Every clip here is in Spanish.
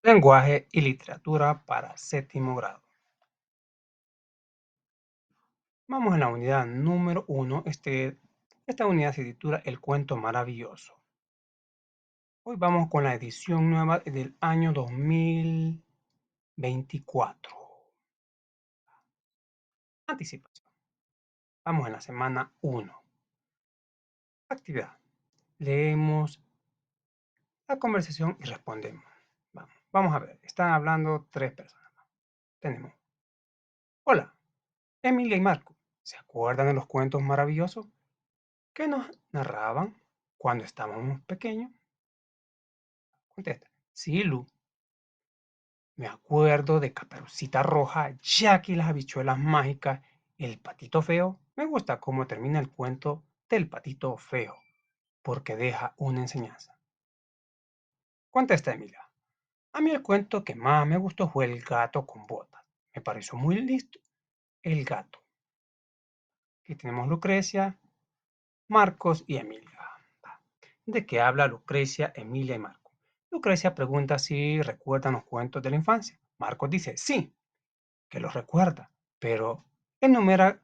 Lenguaje y literatura para séptimo grado. Vamos a la unidad número 1. Esta unidad se titula El cuento maravilloso. Hoy vamos con la edición nueva del año 2024. Anticipación. Vamos en la semana 1. Actividad. Leemos la conversación y respondemos. Vamos a ver. Están hablando 3 personas. Tenemos. Hola, Emilia y Marco. ¿Se acuerdan de los cuentos maravillosos que nos narraban cuando estábamos pequeños? Contesta. Sí, Lu, me acuerdo de Caperucita Roja, Jackie y las habichuelas mágicas, el patito feo. Me gusta cómo termina el cuento del patito feo, porque deja una enseñanza. Contesta Emilia. A mí el cuento que más me gustó fue El gato con botas. Me pareció muy listo el gato. Aquí tenemos Lucrecia, Marcos y Emilia. ¿De qué habla Lucrecia, Emilia y Marcos? Lucrecia pregunta si recuerdan los cuentos de la infancia. Marcos dice sí, que los recuerda, pero enumera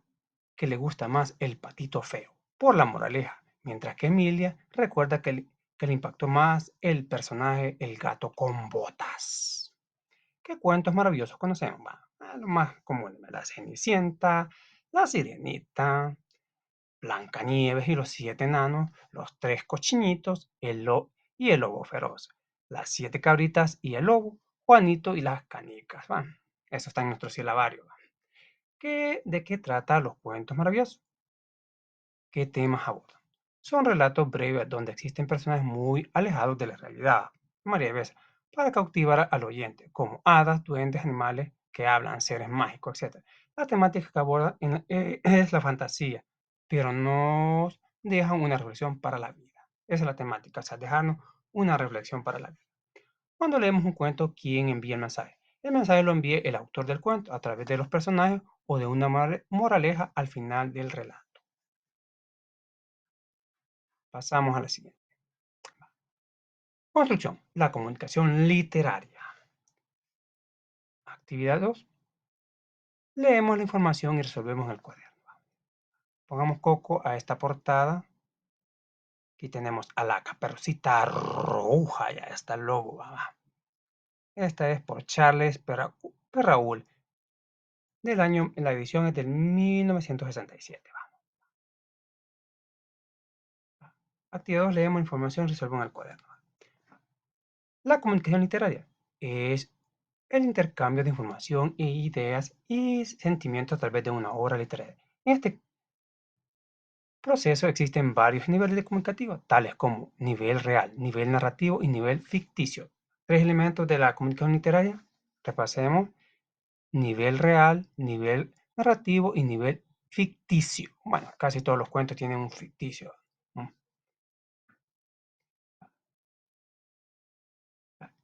que le gusta más el patito feo, por la moraleja, mientras que Emilia recuerda que le impactó más el personaje el gato con botas. ¿Qué cuentos maravillosos conocemos? Los más comunes, la Cenicienta, la Sirenita, Blancanieves y los 7 enanos, los 3 cochinitos y el lobo feroz, las 7 cabritas y el lobo, Juanito y las canicas. Eso está en nuestro silabario. ¿De qué trata los cuentos maravillosos? ¿Qué temas abordan? Son relatos breves donde existen personajes muy alejados de la realidad, María Besa, para cautivar al oyente, como hadas, duendes, animales que hablan, seres mágicos, etc. La temática que aborda es la fantasía, pero nos dejan una reflexión para la vida. Esa es la temática, o sea, dejarnos una reflexión para la vida. Cuando leemos un cuento, ¿quién envía el mensaje? El mensaje lo envía el autor del cuento a través de los personajes o de una moraleja al final del relato. Pasamos a la siguiente. Construcción. La comunicación literaria. Actividad 2. Leemos la información y resolvemos en el cuaderno. Pongamos coco a esta portada. Aquí tenemos a la Caperucita Roja, ya está el logo. Esta es por Charles Perrault. La edición es del 1967. Actividad 2. Leemos la información y resolvemos en el cuaderno. La comunicación literaria es el intercambio de información e ideas y sentimientos a través de una obra literaria. En este proceso existen varios niveles de comunicativo, tales como nivel real, nivel narrativo y nivel ficticio. 3 elementos de la comunicación literaria. Repasemos. Nivel real, nivel narrativo y nivel ficticio. Bueno, casi todos los cuentos tienen un ficticio.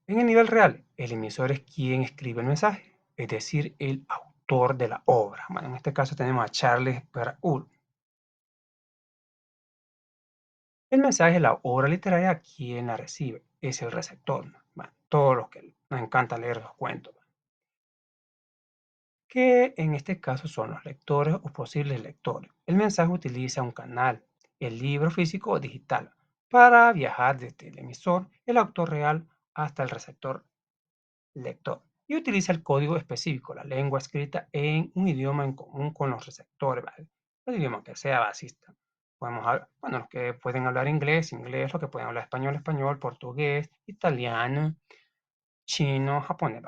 En el nivel real, el emisor es quien escribe el mensaje, es decir, el autor de la obra. Bueno, en este caso tenemos a Charles Perrault. El mensaje es la obra literaria, quien la recibe, es el receptor. Bueno, todos los que nos encanta leer los cuentos, que en este caso son los lectores o posibles lectores. El mensaje utiliza un canal, el libro físico o digital, para viajar desde el emisor, el autor real, hasta el receptor lector, y utiliza el código específico, la lengua escrita en un idioma en común con los receptores, ¿vale? El idioma que sea basista. Podemos hablar, bueno, los que pueden hablar inglés, inglés, los que pueden hablar español, español, portugués, italiano, chino, japonés,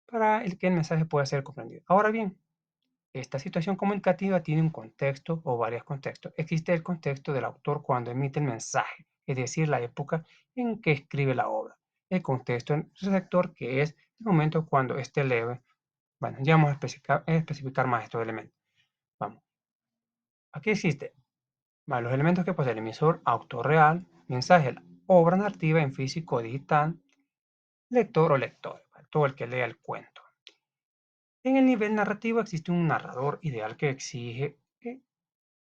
para el que el mensaje pueda ser comprendido. Ahora bien, esta situación comunicativa tiene un contexto o varios contextos. Existe el contexto del autor cuando emite el mensaje, es decir, la época en que escribe la obra. El contexto del receptor, que es el momento cuando éste lee. Bueno, ya vamos a especificar más estos elementos. Vamos. Aquí existe los elementos que posee el emisor, autor real, mensaje, la obra narrativa en físico o digital, lector o lector, todo el que lea el cuento. En el nivel narrativo existe un narrador ideal que exige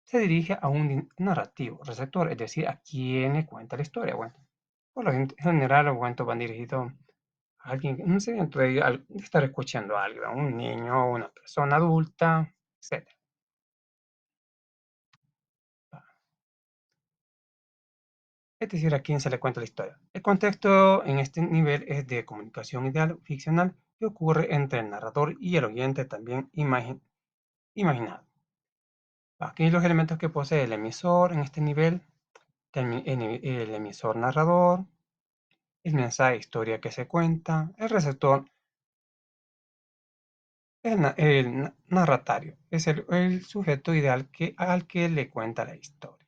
se dirige a un narrativo receptor, es decir, a quien le cuenta la historia. Bueno, Por lo general, los cuentos van dirigidos a alguien, no sé, de estar escuchando a alguien, a un niño, una persona adulta, etcétera. Es decir, a quién se le cuenta la historia. El contexto en este nivel es de comunicación ideal ficcional que ocurre entre el narrador y el oyente también imaginado. Aquí los elementos que posee el emisor en este nivel, el emisor narrador, el mensaje, historia que se cuenta, el receptor, el narratario, es el sujeto ideal al que le cuenta la historia.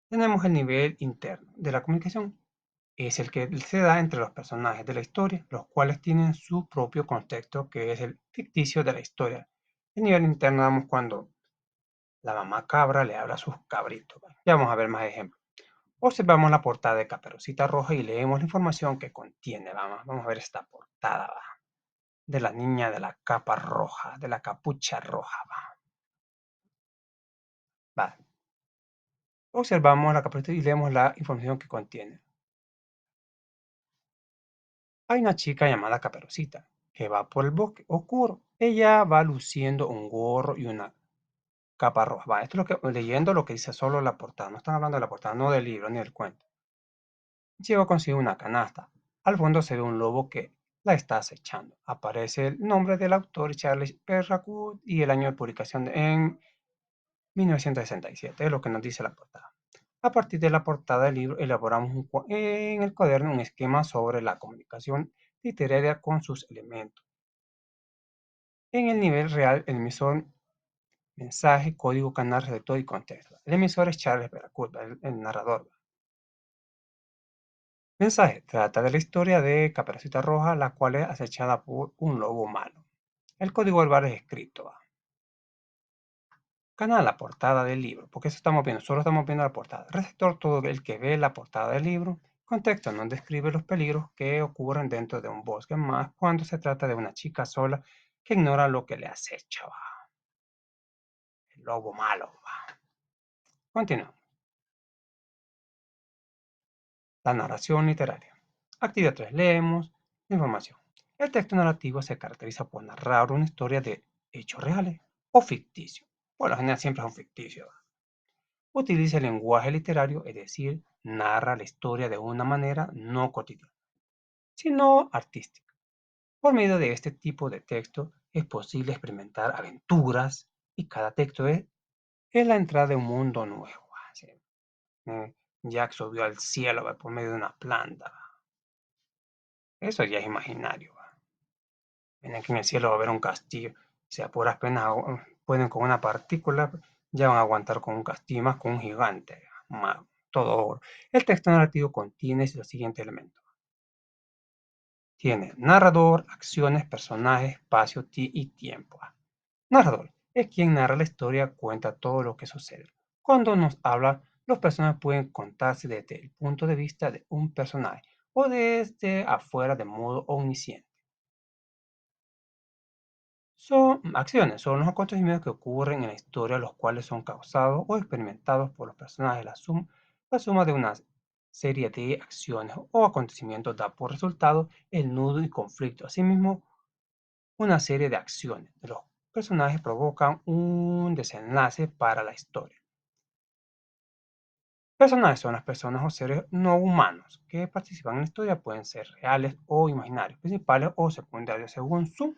Tenemos el nivel interno de la comunicación, es el que se da entre los personajes de la historia, los cuales tienen su propio contexto, que es el ficticio de la historia. El nivel interno damos cuando la mamá cabra le habla a sus cabritos. ¿Va? Ya vamos a ver más ejemplos. Observamos la portada de Caperucita Roja y leemos la información que contiene. Vamos a ver esta portada, ¿va? De la niña de la capa roja, de la capucha roja. Va. Observamos la caperucita y leemos la información que contiene. Hay una chica llamada Caperucita que va por el bosque oscuro. Ella va luciendo un gorro y una capa roja. Va, esto es lo que, leyendo lo que dice solo la portada. No están hablando de la portada, no del libro ni del cuento. Lleva consigo una canasta. Al fondo se ve un lobo que la está acechando. Aparece el nombre del autor, Charles Perrault, y el año de publicación en 1967. Es lo que nos dice la portada. A partir de la portada del libro, elaboramos en el cuaderno un esquema sobre la comunicación literaria con sus elementos. En el nivel real, el emisor, mensaje, código, canal, receptor y contexto. El emisor es Charles Perrault, el narrador. Mensaje: trata de la historia de Caperucita Roja, la cual es acechada por un lobo malo. El código del bar es escrito. Canal, la portada del libro, porque eso estamos viendo, solo estamos viendo la portada. Receptor, todo el que ve la portada del libro. Contexto, no describe los peligros que ocurren dentro de un bosque, más cuando se trata de una chica sola que ignora lo que le acecha. El lobo malo. Continuamos. La narración literaria. Actividad 3. Leemos información. El texto narrativo se caracteriza por narrar una historia de hechos reales o ficticios. Por lo general siempre son ficticios. Utiliza el lenguaje literario, es decir, narra la historia de una manera no cotidiana, sino artística. Por medio de este tipo de texto es posible experimentar aventuras y cada texto es la entrada de un mundo nuevo. Así, Jack subió al cielo por medio de una planta. Eso ya es imaginario. Ven aquí en el cielo va a haber un castillo. Si a puras penas pueden con una partícula, ya van a aguantar con un castillo, más con un gigante. Todo oro. El texto narrativo contiene los siguientes elementos. Tiene narrador, acciones, personajes, espacio y tiempo. Narrador es quien narra la historia, cuenta todo lo que sucede. Cuando nos habla, los personajes pueden contarse desde el punto de vista de un personaje o desde afuera de modo omnisciente. Son acciones, son los acontecimientos que ocurren en la historia, los cuales son causados o experimentados por los personajes. La suma de una serie de acciones o acontecimientos da por resultado el nudo y conflicto. Asimismo, una serie de acciones de los personajes provocan un desenlace para la historia. Personajes son las personas o seres no humanos que participan en la historia, pueden ser reales o imaginarios, principales o secundarios, según su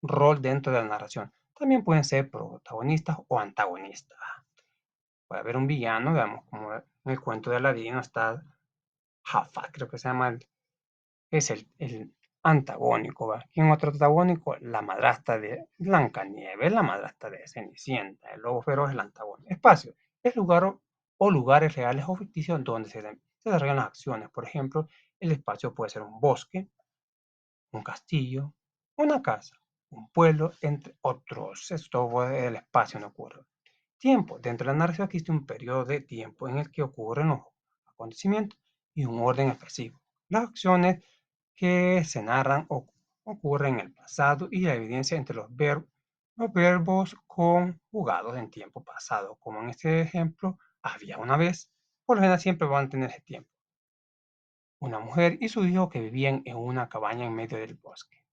rol dentro de la narración. También pueden ser protagonistas o antagonistas. Puede haber un villano, digamos, como en el cuento de Aladino está Jafar, creo que se llama, es el antagónico. ¿Va? ¿Quién otro antagónico? La madrastra de Blancanieves, la madrastra de Cenicienta. El lobo feroz es el antagónico. Espacio es lugar o lugares reales o ficticios donde se desarrollan las acciones. Por ejemplo, el espacio puede ser un bosque, un castillo, una casa, un pueblo, entre otros. Esto es el espacio no ocurre. Tiempo. Dentro de la narración existe un periodo de tiempo en el que ocurren los acontecimientos y un orden específico. Las acciones que se narran ocurren en el pasado y la evidencia entre los verbos conjugados en tiempo pasado, como en este ejemplo, había una vez. Por lo general siempre van a tener ese tiempo. una mujer y su hijo que vivían en una cabaña en medio del bosque.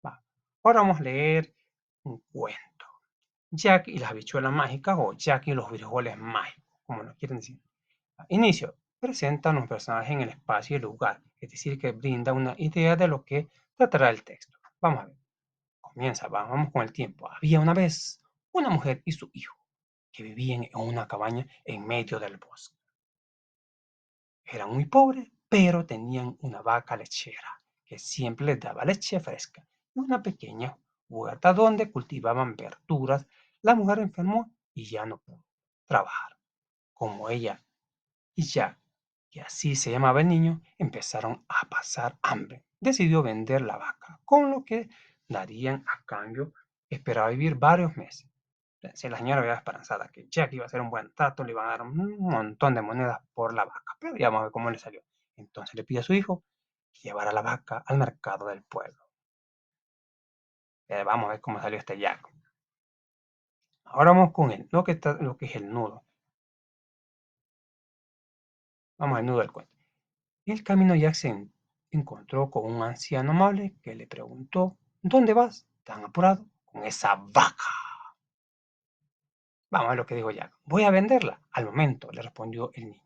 Va. Ahora vamos a leer un cuento. Jack y las habichuelas mágicas o Jack y los frijoles mágicos, como nos quieren decir. Inicio. Presenta a los personajes en el espacio y el lugar, es decir, que brinda una idea de lo que tratará el texto. Vamos a ver. Comienza, vamos con el tiempo. Había una vez una mujer y su hijo que vivían en una cabaña en medio del bosque. Eran muy pobres, pero tenían una vaca lechera que siempre les daba leche fresca y una pequeña huerta donde cultivaban verduras. La mujer enfermó y ya no pudo trabajar. Como ella y ya que así se llamaba el niño, empezaron a pasar hambre. Decidió vender la vaca, con lo que darían a cambio. Esperaba vivir varios meses. Si la señora había esperanzada que Jack iba a hacer un buen trato, le iban a dar un montón de monedas por la vaca, pero ya vamos a ver cómo le salió. Entonces le pide a su hijo que llevara la vaca al mercado del pueblo. Vamos a ver cómo salió este Jack. Ahora vamos con lo que es el nudo. Vamos al nudo del cuento. En el camino Jack se encontró con un anciano amable que le preguntó: ¿Dónde vas tan apurado con esa vaca? Vamos a ver lo que dijo Jack. Voy a venderla. Al momento, le respondió el niño.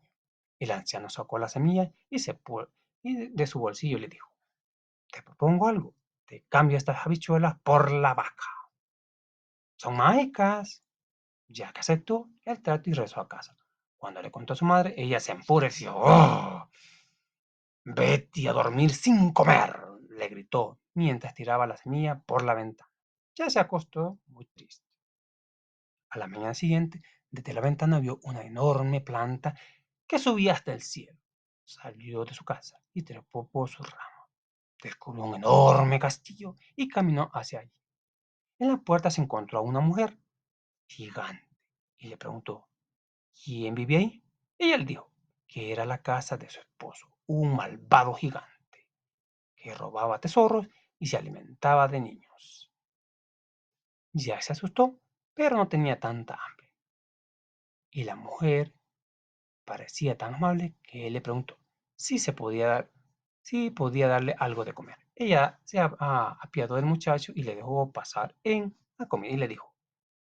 El anciano sacó la semilla y de su bolsillo le dijo: Te propongo algo. Te cambio estas habichuelas por la vaca. Son mágicas. Jack aceptó el trato y regresó a casa. Cuando le contó a su madre, ella se enfureció. ¡Oh! Vete a dormir sin comer, le gritó mientras tiraba la semilla por la ventana. Ya se acostó muy triste. A la mañana siguiente, desde la ventana vio una enorme planta que subía hasta el cielo. Salió de su casa y trepó por sus ramas. Descubrió un enorme castillo y caminó hacia allí. En la puerta se encontró a una mujer gigante y le preguntó: ¿Quién vive ahí? Ella le dijo que era la casa de su esposo, un malvado gigante que robaba tesoros y se alimentaba de niños. Jack se asustó, pero no tenía tanta hambre. Y la mujer parecía tan amable que él le preguntó si podía darle algo de comer. Ella se apiadó del muchacho y le dejó pasar en la comida y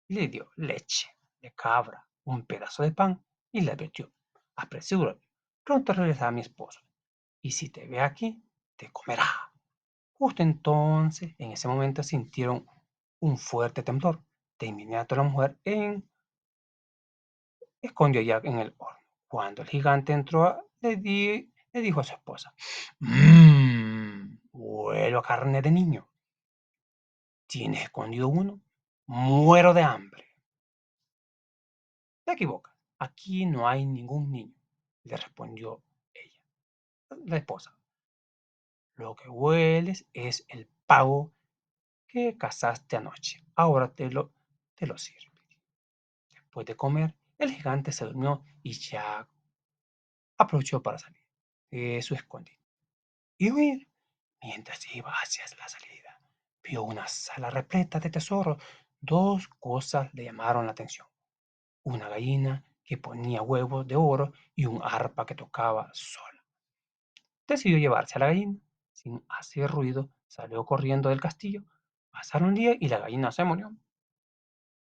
le dio leche de cabra, un pedazo de pan y le advirtió: apresúrate, pronto regresará mi esposo y si te ve aquí, te comerá. Justo entonces, en ese momento, sintieron un fuerte temblor. De inmediato la mujer escondió ya en el horno. Cuando el gigante entró, le dijo a su esposa: huelo a carne de niño. ¿Tienes escondido uno? Muero de hambre. Te equivocas. Aquí no hay ningún niño, le respondió ella, la esposa. Lo que hueles es el pavo que cazaste anoche. Ahora te lo sirve. Después de comer, el gigante se durmió y Jack aprovechó para salir de su escondite y huir. Mientras iba hacia la salida, vio una sala repleta de tesoros. Dos cosas le llamaron la atención: una gallina que ponía huevos de oro y un arpa que tocaba sola. Decidió llevarse a la gallina. Sin hacer ruido, salió corriendo del castillo. Pasaron días y la gallina se murió.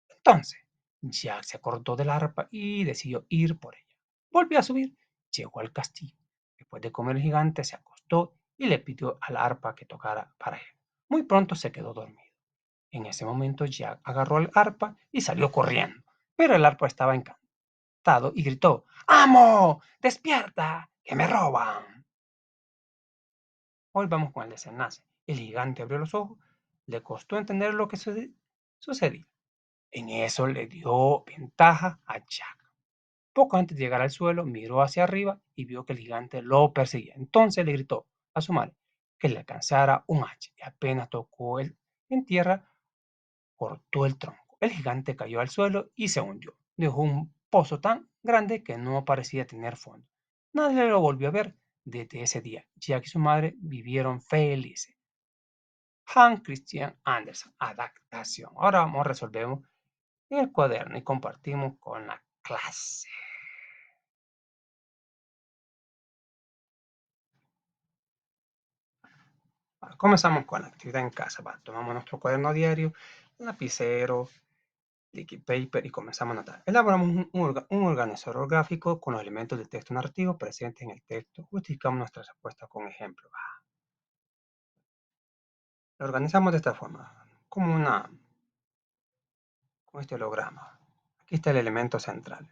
Entonces, Jack se acordó del arpa y decidió ir por ella. Volvió a subir, llegó al castillo. Después de comer el gigante, se acostó y le pidió al arpa que tocara para él. Muy pronto se quedó dormido. En ese momento Jack agarró el arpa y salió corriendo, pero el arpa estaba encantado y gritó: ¡Amo! ¡Despierta! ¡Que me roban! Hoy vamos con el desenlace. El gigante abrió los ojos, le costó entender lo que sucedía. En eso le dio ventaja a Jack. Poco antes de llegar al suelo, miró hacia arriba y vio que el gigante lo perseguía. Entonces le gritó a su madre que le alcanzara un hacha y apenas tocó en tierra, cortó el tronco. El gigante cayó al suelo y se hundió. Dejó un pozo tan grande que no parecía tener fondo. Nadie lo volvió a ver desde ese día. Jack y su madre vivieron felices. Hans Christian Andersen, adaptación. Ahora vamos a resolver en el cuaderno y compartimos con la clase. Comenzamos con la actividad en casa. Tomamos nuestro cuaderno diario, lapicero, liquid paper y comenzamos a anotar. Elaboramos un organizador gráfico con los elementos del texto narrativo presentes en el texto. Justificamos nuestra respuesta con ejemplos. Lo organizamos de esta forma, como este holograma. Aquí está el elemento central.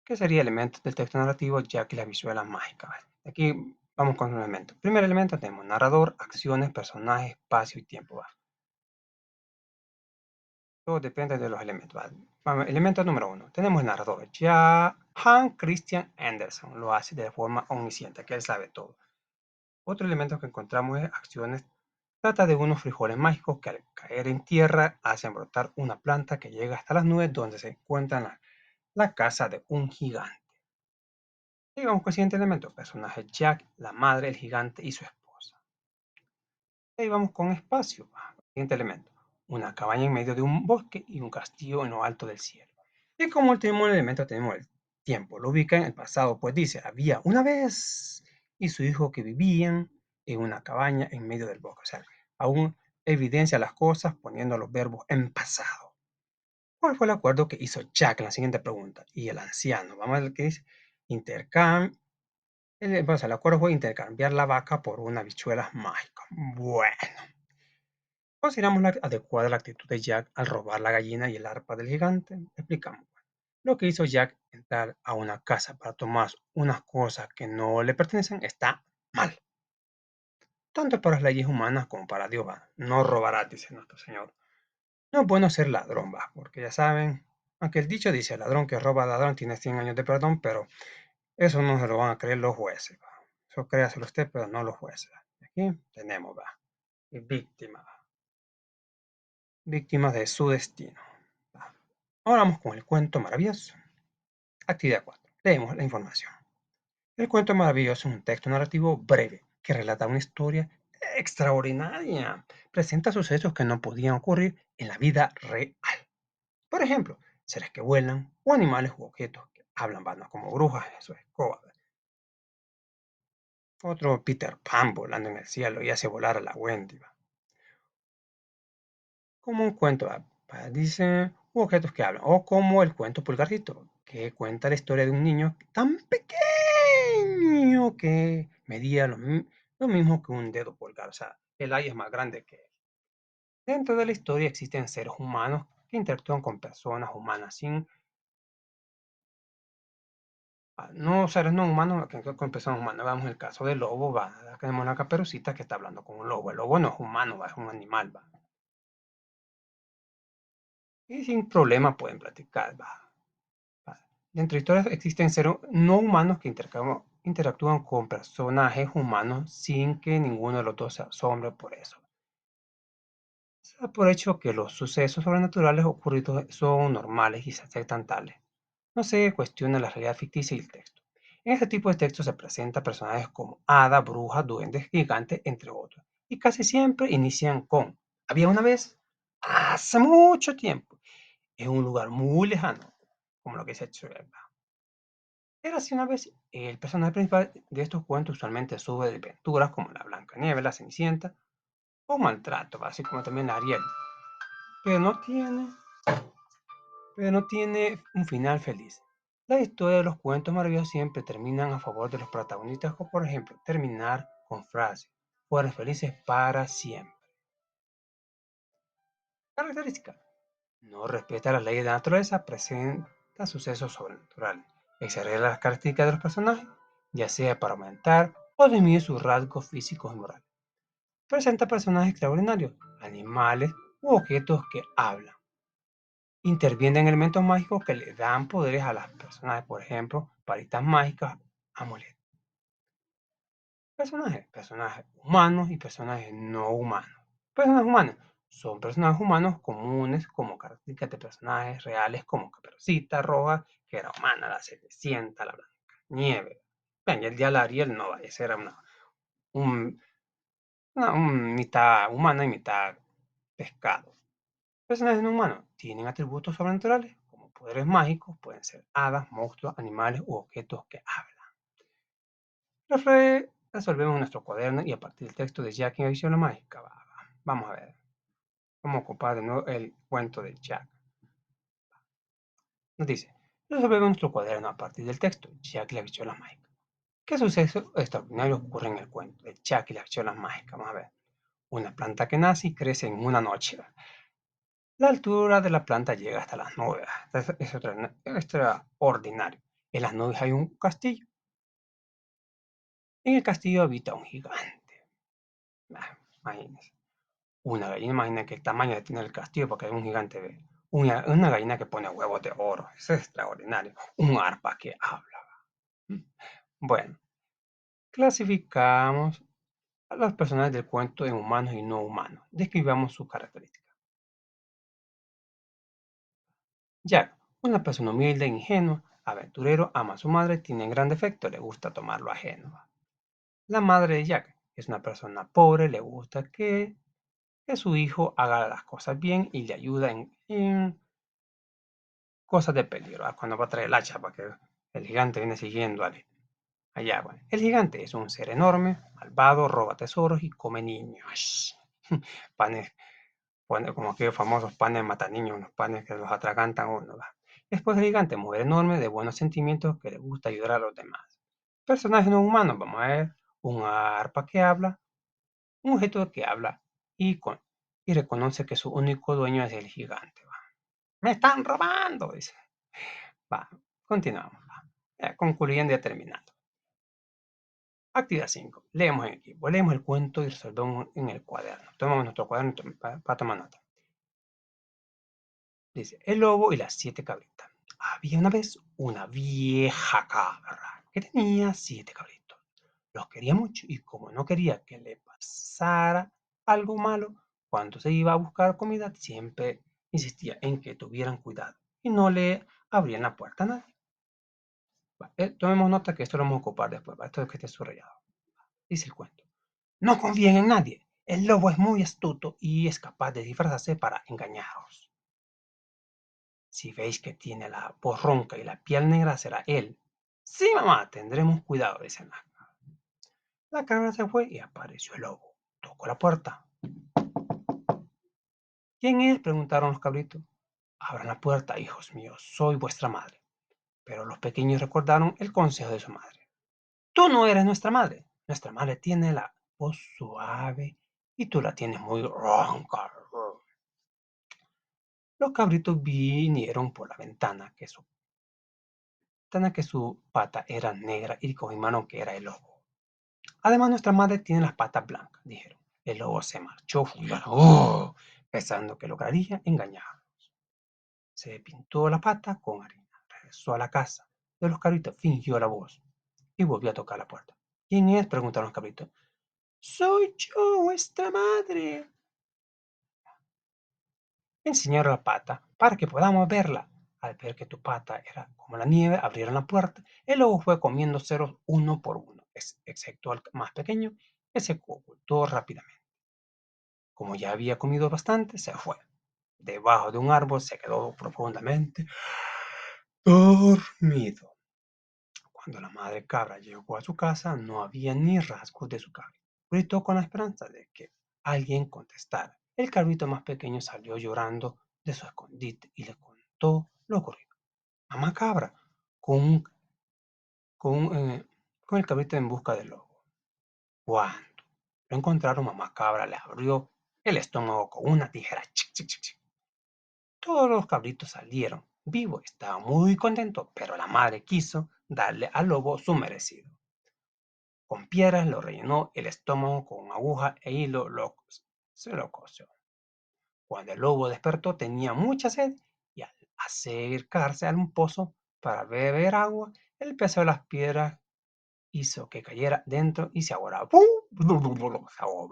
¿Qué sería el elemento del texto narrativo? Ya que la visual mágica. Aquí vamos con un elemento. Primer elemento tenemos narrador, acciones, personajes, espacio y tiempo. Todo depende de los elementos. Elemento número uno. Tenemos el narrador. Ya Hans Christian Andersen lo hace de forma omnisciente, que él sabe todo. Otro elemento que encontramos es acciones. Trata de unos frijoles mágicos que al caer en tierra hacen brotar una planta que llega hasta las nubes donde se encuentra la casa de un gigante. Y vamos con el siguiente elemento. Personaje Jack, la madre, el gigante y su esposa. Y vamos con espacio. Siguiente elemento. Una cabaña en medio de un bosque y un castillo en lo alto del cielo. Y como último elemento tenemos el tiempo. Lo ubica en el pasado, pues dice, había una vez y su hijo que vivían en una cabaña en medio del bosque. O sea, aún evidencia las cosas poniendo los verbos en pasado. ¿Cuál fue el acuerdo que hizo Jack en la siguiente pregunta? Y el anciano, vamos a ver qué dice. El acuerdo fue intercambiar la vaca por una habichuela mágica. Bueno, consideramos adecuada la actitud de Jack al robar la gallina y el arpa del gigante. Explicamos. Lo que hizo Jack entrar a una casa para tomar unas cosas que no le pertenecen está mal, tanto para las leyes humanas como para Dios. No robarás, dice nuestro Señor. No es bueno ser ladrón, porque ya saben, aunque el dicho dice, ladrón que roba a ladrón tiene 100 años de perdón, pero eso no se lo van a creer los jueces. Eso créaselo usted, pero no los jueces. Aquí tenemos, víctima, víctimas de su destino. Ahora vamos con el cuento maravilloso. Actividad 4. Leemos la información. El cuento maravilloso es un texto narrativo breve que relata una historia extraordinaria. Presenta sucesos que no podían ocurrir en la vida real. Por ejemplo, seres que vuelan o animales u objetos que hablan, como brujas, eso es escoba. Otro Peter Pan volando en el cielo y hace volar a la Wendy. Como un cuento, dice, u objetos que hablan. O como el cuento Pulgarcito, que cuenta la historia de un niño tan pequeño que medía lo mismo que un dedo pulgar. O sea, el aire es más grande que él. Dentro de la historia existen seres humanos que interactúan con personas humanas sin, no seres no humanos con personas humanas. Vamos el caso del lobo, tenemos la caperucita que está hablando con un lobo. El lobo no es humano, es un animal, y sin problema pueden platicar. Dentro de historias existen seres no humanos que interactúan con personajes humanos sin que ninguno de los dos se asombre por eso. Se da por hecho que los sucesos sobrenaturales ocurridos son normales y se aceptan tales. No se cuestiona la realidad ficticia y el texto. En este tipo de textos se presentan personajes como hadas, brujas, duendes, gigantes, entre otros. Y casi siempre inician con, había una vez, hace mucho tiempo, en un lugar muy lejano, como lo que se ha hecho. Era así una vez, el personaje principal de estos cuentos usualmente sube de aventuras como la Blancanieves, la Cenicienta o maltrato, así como también la Ariel, pero no tiene, pero no tiene un final feliz. La historia de los cuentos maravillosos siempre terminan a favor de los protagonistas, como por ejemplo terminar con frases, fueron felices para siempre. Característica: no respeta las leyes de la naturaleza, presenta sucesos sobrenaturales, exagera las características de los personajes, ya sea para aumentar o disminuir sus rasgos físicos y morales. Presenta personajes extraordinarios, animales u objetos que hablan. Intervienen elementos mágicos que le dan poderes a las personas, por ejemplo, varitas mágicas, amuletos. Personajes humanos y personajes no humanos. Personajes humanos son personajes humanos comunes como características de personajes reales como Caperucita Roja, que era humana, la Cenicienta, la Nieve. Ven, el día la Ariel no, esa era un, mitad humana y mitad pescado. Personajes no humanos tienen atributos sobrenaturales como poderes mágicos, pueden ser hadas, monstruos, animales u objetos que hablan. Resolvemos nuestro cuaderno y a partir del texto de Jack en la edición mágica. Vamos a ver. Vamos a ocupar de nuevo el cuento de Jack. Nos dice, resolvemos nuestro cuaderno a partir del texto, Jack y la bichuela mágica. ¿Qué suceso extraordinario ocurre en el cuento de Jack y las bichuelas mágicas? Vamos a ver. Una planta que nace y crece en una noche. La altura de la planta llega hasta las nubes. Es extraordinario. En las nubes hay un castillo. En el castillo habita un gigante. Imagínense. Una gallina, imagina que el tamaño que tiene el castillo porque hay un gigante. Una gallina que pone huevos de oro. Eso es extraordinario. Un arpa que habla. Bueno, clasificamos a los personajes del cuento en humanos y no humanos. Describamos sus características. Jack, una persona humilde, ingenua, aventurero, ama a su madre, tiene un gran defecto, le gusta tomar lo ajeno. La madre de Jack es una persona pobre, le gusta que su hijo haga las cosas bien y le ayuda en cosas de peligro. Cuando va a traer el hacha para que el gigante viene siguiendo allá. Bueno, el gigante es un ser enorme, malvado, roba tesoros y come niños. Panes como aquellos famosos panes mataniños, unos panes que los atragantan uno. Después el gigante, mujer enorme, de buenos sentimientos, que le gusta ayudar a los demás. Personajes no humanos, vamos a ver, un arpa que habla, un objeto que habla y reconoce que su único dueño es el gigante. ¿Va? ¡Me están robando! Dice. Va, continuamos. Va. Concluyendo y terminando. Actividad 5. Leemos en equipo. Leemos el cuento y resolvemos en el cuaderno. Tomamos nuestro cuaderno para tomar nota. Dice, el lobo y las 7 cabritas. Había una vez una vieja cabra que tenía 7 cabritos. Los quería mucho y como no quería que le pasara algo malo, cuando se iba a buscar comida, siempre insistía en que tuvieran cuidado y no le abrían la puerta a nadie. Tomemos nota que esto lo vamos a ocupar después, esto es que esté subrayado. Dice el cuento. No confíen en nadie. El lobo es muy astuto y es capaz de disfrazarse para engañaros. Si veis que tiene la voz ronca y la piel negra, será él. Sí, mamá, tendremos cuidado, dice Ana. La cabra se fue y apareció el lobo. Tocó la puerta. ¿Quién es? Preguntaron los cabritos. Abran la puerta, hijos míos, soy vuestra madre. Pero los pequeños recordaron el consejo de su madre. Tú no eres nuestra madre. Nuestra madre tiene la voz suave y tú la tienes muy ronca. Los cabritos vinieron por la ventana que su pata era negra y confirmaron que era el lobo. Además, nuestra madre tiene las patas blancas, dijeron. El lobo se marchó furioso, pensando que lograría engañar. Se pintó la pata con harina, regresó a la casa de los cabritos, fingió la voz y volvió a tocar la puerta. ¿Quién es? Preguntaron los cabritos. Soy yo, vuestra madre. Enseñaron la pata para que podamos verla. Al ver que tu pata era como la nieve, abrieron la puerta. El lobo fue comiéndoselos uno por uno, excepto al más pequeño, que se ocultó rápidamente. Como ya había comido bastante, se fue. Debajo de un árbol se quedó profundamente dormido. Cuando la madre cabra llegó a su casa, no había ni rasgos de su cabra. Gritó con la esperanza de que alguien contestara. El cabrito más pequeño salió llorando de su escondite y le contó lo ocurrido. Mamá cabra, con, con, eh, con el cabrito en busca del lobo. Cuando lo encontraron, mamá cabra le abrió el estómago con una tijera. Chic, chic, chic, chic. Todos los cabritos salieron vivos, estaba muy contento, pero la madre quiso darle al lobo su merecido. Con piedras lo rellenó el estómago con aguja e hilo, se lo coció. Cuando el lobo despertó tenía mucha sed y al acercarse a un pozo para beber agua, el peso de las piedras hizo que cayera dentro y se ahogara. ¡Pum! Se ahogó.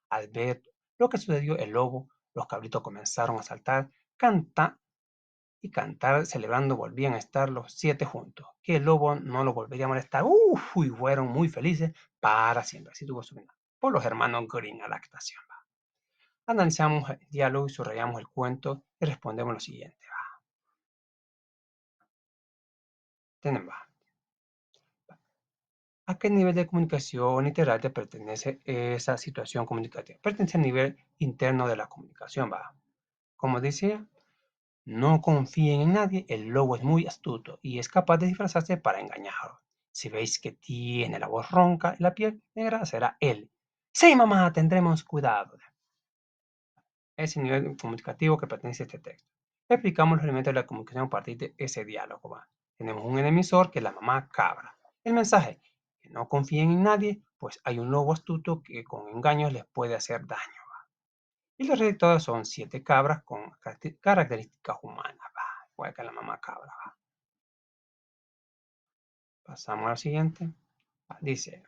Al ver lo que sucedió, el lobo, los cabritos comenzaron a saltar, cantar y cantar, celebrando, volvían a estar los 7 juntos, que el lobo no lo volvería a molestar. Uf, y fueron muy felices para siempre. Así tuvo su final. Por los hermanos Green adaptación. Analizamos el diálogo y subrayamos el cuento y respondemos lo siguiente. Tenemos. ¿A qué nivel de comunicación literal te pertenece esa situación comunicativa? Pertenece al nivel interno de la comunicación, va. Como decía, no confíen en nadie, el lobo es muy astuto y es capaz de disfrazarse para engañaros. Si veis que tiene la voz ronca y la piel negra, será él. Sí, mamá, tendremos cuidado. Ese nivel comunicativo que pertenece a este texto. Explicamos los elementos de la comunicación a partir de ese diálogo. ¿Va? Tenemos un emisor que es la mamá cabra. El mensaje, que no confíen en nadie, pues hay un lobo astuto que con engaños les puede hacer daño. Y los receptores son 7 cabras con características humanas. ¿Va? Igual que la mamá cabra. ¿Va? Pasamos al siguiente. Dice,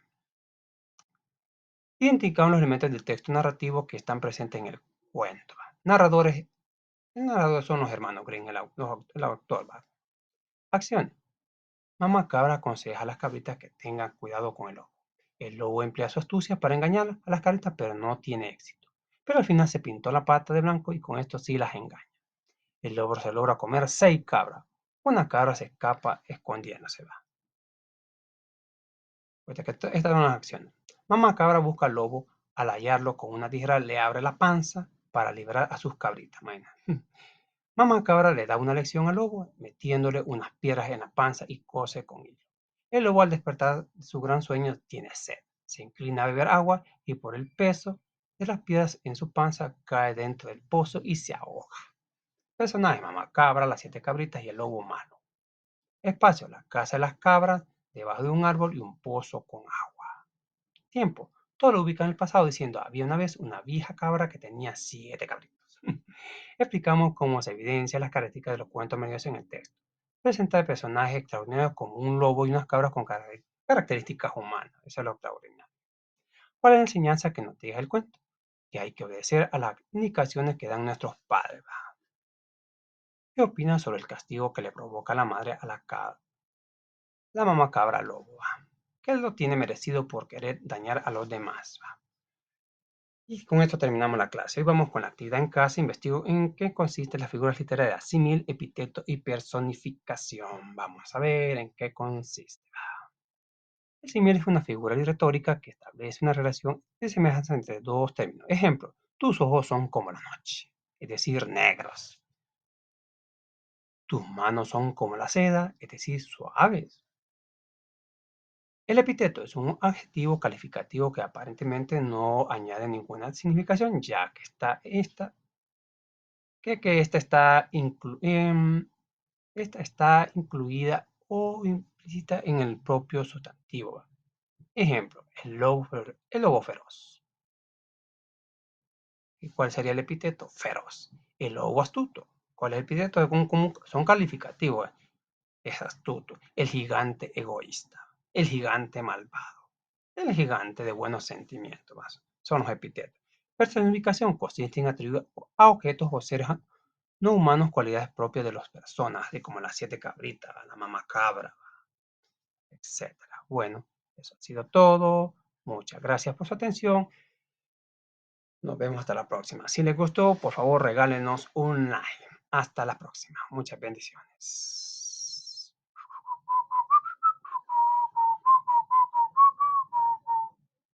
identificamos los elementos del texto narrativo que están presentes en el cuento. ¿Va? Narradores son los hermanos Green, el autor. ¿Va? Acción. Mamá cabra aconseja a las cabritas que tengan cuidado con el lobo. El lobo emplea su astucia para engañar a las cabritas, pero no tiene éxito. Pero al final se pintó la pata de blanco y con esto sí las engaña. El lobo se logra comer 6 cabras. Una cabra se escapa escondiéndose. Va. Estas son las acciones. Mamá cabra busca al lobo. Al hallarlo con una tijera le abre la panza para liberar a sus cabritas. Mamá cabra le da una lección al lobo, metiéndole unas piedras en la panza y cose con hilo. El lobo al despertar de su gran sueño tiene sed. Se inclina a beber agua y por el peso de las piedras en su panza cae dentro del pozo y se ahoga. Personaje: Mamá cabra, las 7 cabritas y el lobo malo. Espacio: la casa de las cabras, debajo de un árbol y un pozo con agua. Tiempo: todo lo ubica en el pasado diciendo: había una vez una vieja cabra que tenía 7 cabritos. Explicamos cómo se evidencian las características de los cuentos medios en el texto. Presenta personajes extraordinarios como un lobo y unas cabras con características humanas. Eso es lo extraordinario. ¿Cuál es la enseñanza que nos deja el cuento? Que hay que obedecer a las indicaciones que dan nuestros padres. ¿Qué opinas sobre el castigo que le provoca la madre a la mamá cabra lobo? Que él lo tiene merecido por querer dañar a los demás. Y con esto terminamos la clase. Hoy vamos con la actividad en casa. Investigo en qué consisten las figuras literarias: símil, epíteto y personificación. Vamos a ver en qué consiste. El símil es una figura retórica que establece una relación de semejanza entre dos términos. Ejemplo: tus ojos son como la noche, es decir, negros. Tus manos son como la seda, es decir, suaves. El epíteto es un adjetivo calificativo que aparentemente no añade ninguna significación, ya que esta está incluida o implícita en el propio sustantivo. Ejemplo: el lobo feroz. ¿Y cuál sería el epíteto? Feroz. El lobo astuto. ¿Cuál es el epíteto? Son calificativos. Es astuto. El gigante egoísta. El gigante malvado. El gigante de buenos sentimientos. Son los epítetos. Personificación consiste en atribuir a objetos o seres no humanos cualidades propias de las personas, así como las 7 cabritas, la mamá cabra, etcétera. Bueno, eso ha sido todo. Muchas gracias por su atención. Nos vemos hasta la próxima. Si les gustó, por favor, regálenos un like. Hasta la próxima. Muchas bendiciones.